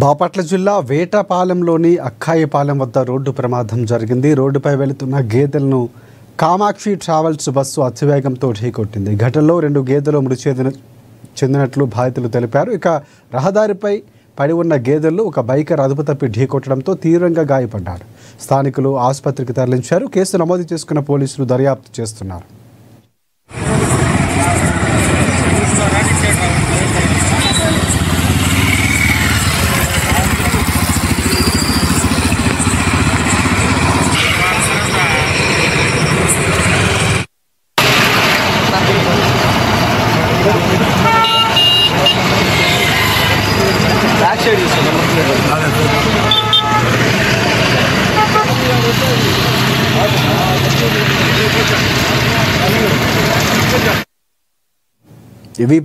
బాపట్ల జిల్లా వేటపాలెంలోని అక్కాయిపాలెం వద్ద రోడ్డు ప్రమాదం జరిగింది. రోడ్డుపై వెళుతున్న గేదెలను కామాక్షి ట్రావెల్స్ బస్సు అతివేగంతో ఢీకొట్టింది. ఘటనలో 2 గేదెలు మృతి చెందినట్లు బాధితులు తెలిపారు. ఇక రహదారిపై పడి ఉన్న గేదెలు ఒక బైకర్ అదుపు తప్పి ఢీకొట్టడంతో తీవ్రంగా గాయపడ్డారు. స్థానికులు ఆసుపత్రికి తరలించారు. కేసు నమోదు చేసుకున్న పోలీసులు దర్యాప్తు చేస్తున్నారు. ఇవి